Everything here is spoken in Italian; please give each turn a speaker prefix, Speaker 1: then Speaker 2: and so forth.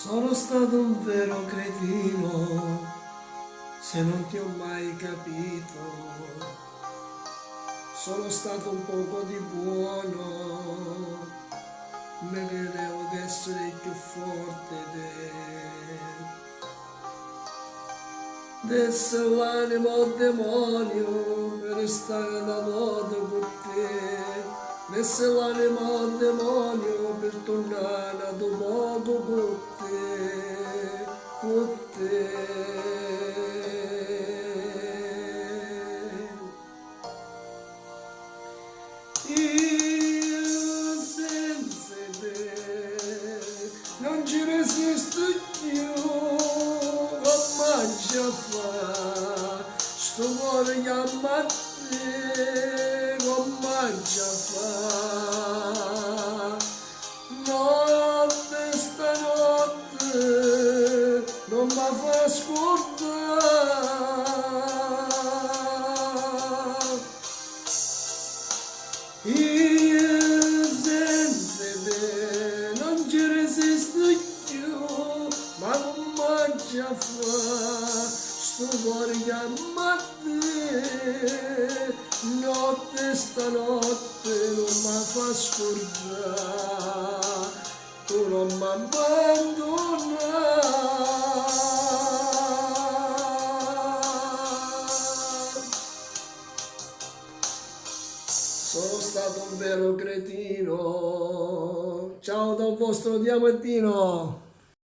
Speaker 1: Sono stato un vero cretino, se non ti ho mai capito. Sono stato un poco di buono, me credevo d'essere più forte d'essere l'anima o demonio per stare d'accordo con te, d'essere l'anima o demonio per tornare a dopo con te, con te. Io senza te non ci resisto più, come già fa, sto cuore chiama a te, come già fa. Notte stanotte non mi fa scordare. Io senza te non ci resisto più, ma come già fa, sto cuore chiama a te, notte stanotte non mi fa scordare, tu non mi abbandonare. Sono stato un vero cretino. Ciao dal vostro Diamantino.